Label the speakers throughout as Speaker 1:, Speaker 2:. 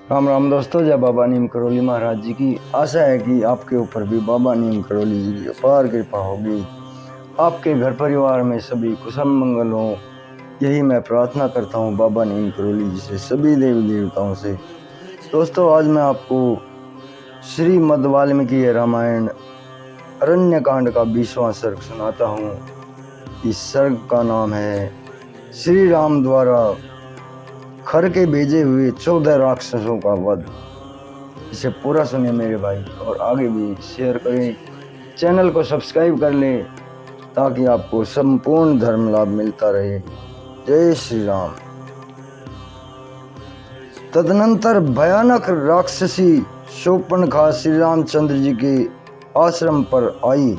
Speaker 1: राम राम दोस्तों, जय बाबा नीम करौली महाराज जी की। आशा है कि आपके ऊपर भी बाबा नीम करौली जी की अपार कृपा होगी। आपके घर परिवार में सभी कुशल मंगल हो, यही मैं प्रार्थना करता हूँ बाबा नीम करौली जी से, सभी देवी देवताओं से। दोस्तों, आज मैं आपको श्रीमद् वाल्मीकि रामायण अरण्य कांड का 20वां सर्ग सुनाता हूँ। इस सर्ग का नाम है श्री राम द्वारा खर के भेजे हुए 14 राक्षसों का वध। इसे पूरा सुने मेरे भाई, और आगे भी शेयर करें, चैनल को सब्सक्राइब कर लें ताकि आपको संपूर्ण धर्म लाभ मिलता रहे। जय श्री राम। तदनंतर भयानक राक्षसी शूर्पणखा श्री रामचंद्र जी के आश्रम पर आई।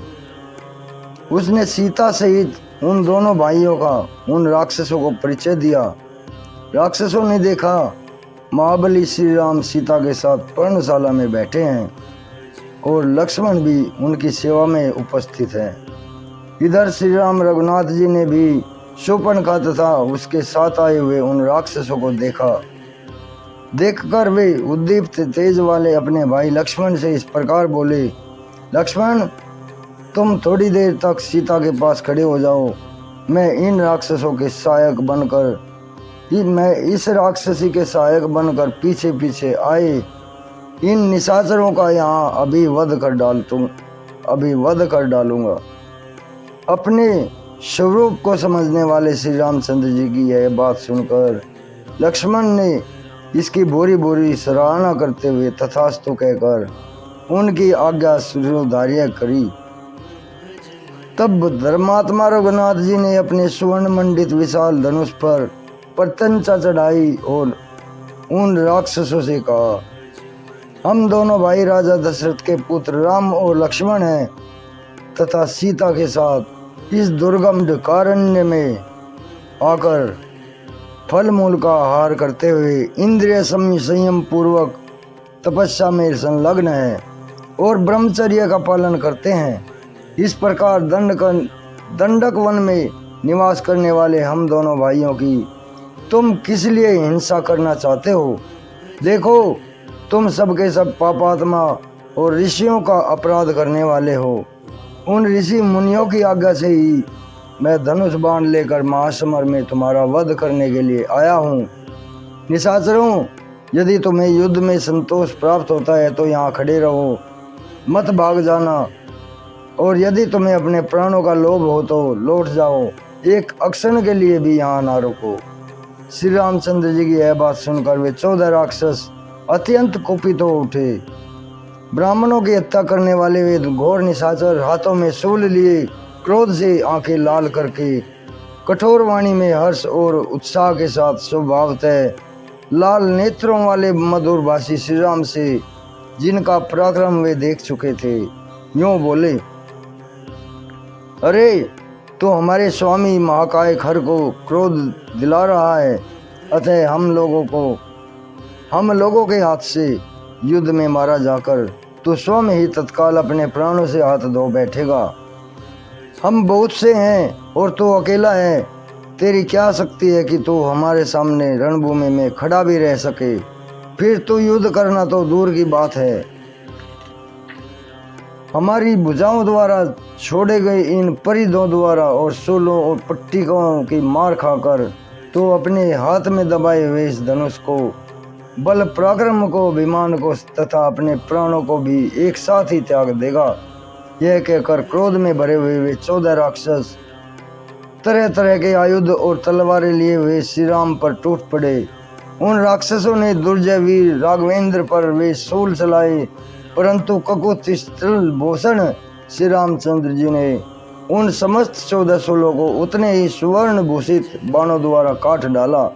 Speaker 1: उसने सीता सहित उन दोनों भाइयों का उन राक्षसों को परिचय दिया। राक्षसों ने देखा महाबली श्री राम सीता के साथ पर्णशाला में बैठे हैं और लक्ष्मण भी उनकी सेवा में उपस्थित हैं। इधर श्री राम रघुनाथ जी ने भी शूर्पणखा तथा उसके साथ आए हुए उन राक्षसों को देखा। देखकर वे उद्दीप्त तेज वाले अपने भाई लक्ष्मण से इस प्रकार बोले, लक्ष्मण, तुम थोड़ी देर तक सीता के पास खड़े हो जाओ। मैं इस राक्षसी के सहायक बनकर पीछे पीछे आए इन निशाचरों का यहाँ अभी वध कर डालूंगा। अपने स्वरूप को समझने वाले श्री रामचंद्र जी की यह बात सुनकर लक्ष्मण ने इसकी बोरी बोरी सराहना करते हुए तथास्तु कहकर उनकी आज्ञा सुधार्य करी। तब धर्मात्मा रघुनाथ जी ने अपने सुवर्ण मंडित विशाल धनुष पर प्रत्यंचा चढ़ाई और उन राक्षसों से कहा, हम दोनों भाई राजा दशरथ के पुत्र राम और लक्ष्मण हैं तथा सीता के साथ इस दुर्गम कारण्य में आकर फल मूल का आहार करते हुए इंद्रिय संयम पूर्वक तपस्या में संलग्न है और ब्रह्मचर्य का पालन करते हैं। इस प्रकार दंडक वन में निवास करने वाले हम दोनों भाइयों की तुम किस लिए हिंसा करना चाहते हो? देखो, तुम सबके सब पापात्मा और ऋषियों का अपराध करने वाले हो। उन ऋषि मुनियों की आज्ञा से ही मैं धनुष बाण लेकर महासमर में तुम्हारा वध करने के लिए आया हूँ। निशाचरों, यदि तुम्हें युद्ध में संतोष प्राप्त होता है तो यहाँ खड़े रहो, मत भाग जाना, और यदि तुम्हें अपने प्राणों का लोभ हो तो लौट जाओ, एक अक्षण के लिए भी यहाँ ना रुको। श्री रामचंद्र जी की यह बात सुनकर वे 14 राक्षस अत्यंत कुपित हो उठे। ब्राह्मणों की हत्या करने वाले वे घोर निशाचर हाथों में शूल लिए क्रोध से आंखें लाल करके कठोर वाणी में हर्ष और उत्साह के साथ स्वभावतः लाल नेत्रों वाले मधुर भाषी श्री राम से, जिनका पराक्रम वे देख चुके थे, यूं बोले, अरे, तो हमारे स्वामी महाकाय खर को क्रोध दिला रहा है, अतः हम लोगों के हाथ से युद्ध में मारा जाकर तो स्वयं ही तत्काल अपने प्राणों से हाथ धो बैठेगा। हम बहुत से हैं और तू अकेला है। तेरी क्या शक्ति है कि तू हमारे सामने रणभूमि में खड़ा भी रह सके? फिर तू युद्ध करना तो दूर की बात है। हमारी भुजाओं द्वारा छोड़े गए इन परिधों द्वारा और शूलों और पट्टिकों की मार खाकर तो अपने हाथ में दबाए हुए इस धनुष को, बल पराक्रम को, अभिमान को तथा अपने प्राणों को भी एक साथ ही त्याग देगा। यह कहकर क्रोध में भरे हुए वे 14 राक्षस तरह तरह के आयुध और तलवारें लिए हुए श्री राम पर टूट पड़े। उन राक्षसों ने दुर्जय वीर राघवेंद्र पर वे शूल चलाए, परंतु ककुत्स्थल भूषण श्री रामचंद्र जी ने उन समस्त 14 शूलों को उतने ही सुवर्ण भूषित बाणों द्वारा काट डाला।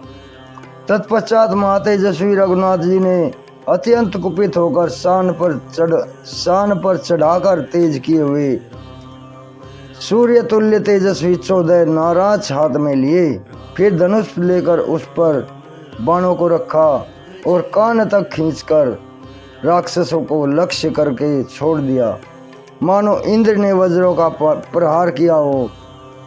Speaker 1: तत्पश्चात महातेजस्वी रघुनाथ जी ने अत्यंत कुपित होकर शान पर चढ़ाकर तेज किए हुए सूर्य तुल्य तेजस्वी 14 नाराज हाथ में लिए, फिर धनुष लेकर उस पर बाणों को रखा और कान तक खींचकर राक्षसों को लक्ष्य करके छोड़ दिया, मानो इंद्र ने वज्रों का प्रहार किया हो।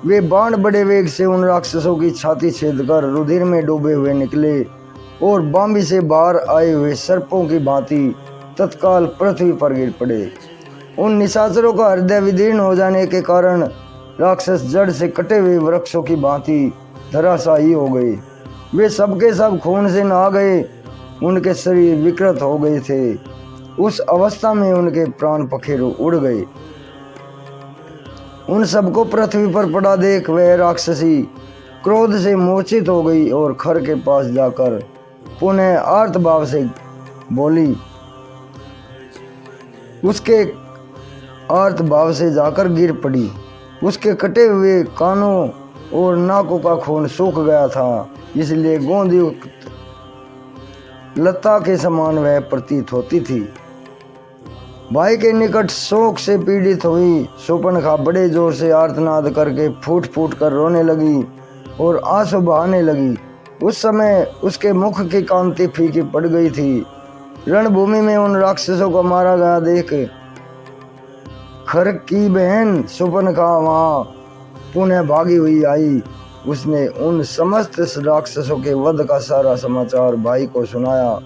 Speaker 1: वे बाण बड़े वेग से उन राक्षसों की छाती छेदकर रुधिर में डूबे हुए निकले और बांबी से बाहर आए हुए सर्पों की भांति तत्काल पृथ्वी पर गिर पड़े। उन निशाचरों का हृदय विदीर्ण हो जाने के कारण राक्षस जड़ से कटे हुए वृक्षों की भांति धराशायी हो गए। वे सबके सब खून से नहा गए, उनके शरीर विकृत हो गए थे। उस अवस्था में उनके प्राण पखेरु उड़ गए। उन सबको पृथ्वी पर पड़ा देख वह राक्षसी क्रोध से मूर्छित हो गई और खर के पास जाकर पुनः आर्त भाव से बोली। उसके आर्त भाव से जाकर गिर पड़ी। उसके कटे हुए कानों और नाकों का खून सूख गया था, इसलिए गोंदयुक्त लता के समान वह प्रतीत होती थी। भाई के निकट शोक से पीड़ित हुई शूर्पणखा बड़े जोर से आर्तनाद करके फूट फूट कर रोने लगी और आंसू बहाने लगी। उस समय उसके मुख की कांति फीकी पड़ गई थी। रणभूमि में उन राक्षसों को मारा गया देख खर की बहन शूर्पणखा वहां पुनः भागी हुई आई। उसने उन समस्त राक्षसों के वध का सारा समाचार भाई को सुनाया।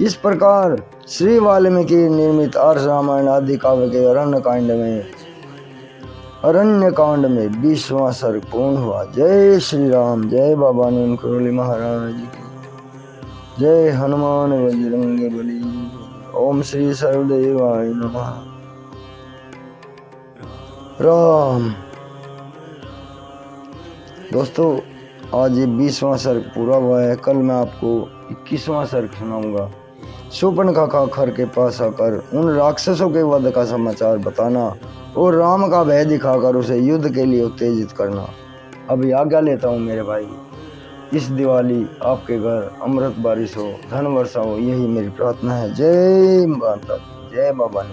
Speaker 1: इस प्रकार श्री वाल्मीकि निर्मित आर्ष रामायण आदि काव्य के अरण्य कांड में 20वां सर्ग पूर्ण हुआ। जय श्री राम। जय बाबा नीमकरोली महाराज की जय। हनुमान बजरंग बली। ओम श्री सर्वदेवाय नमः। राम। दोस्तों, आज ये 20वां सर्ग पूरा हुआ है। कल मैं आपको 21वां सर्ग सुनाऊंगा। शूर्पणखा का खर के पास आकर उन राक्षसों के वध का समाचार बताना और राम का भय दिखाकर उसे युद्ध के लिए उत्तेजित करना। अभी आज्ञा लेता हूँ मेरे भाई। इस दिवाली आपके घर अमृत बारिश हो, धन वर्षा हो, यही मेरी प्रार्थना है। जय माता, जय बाबा।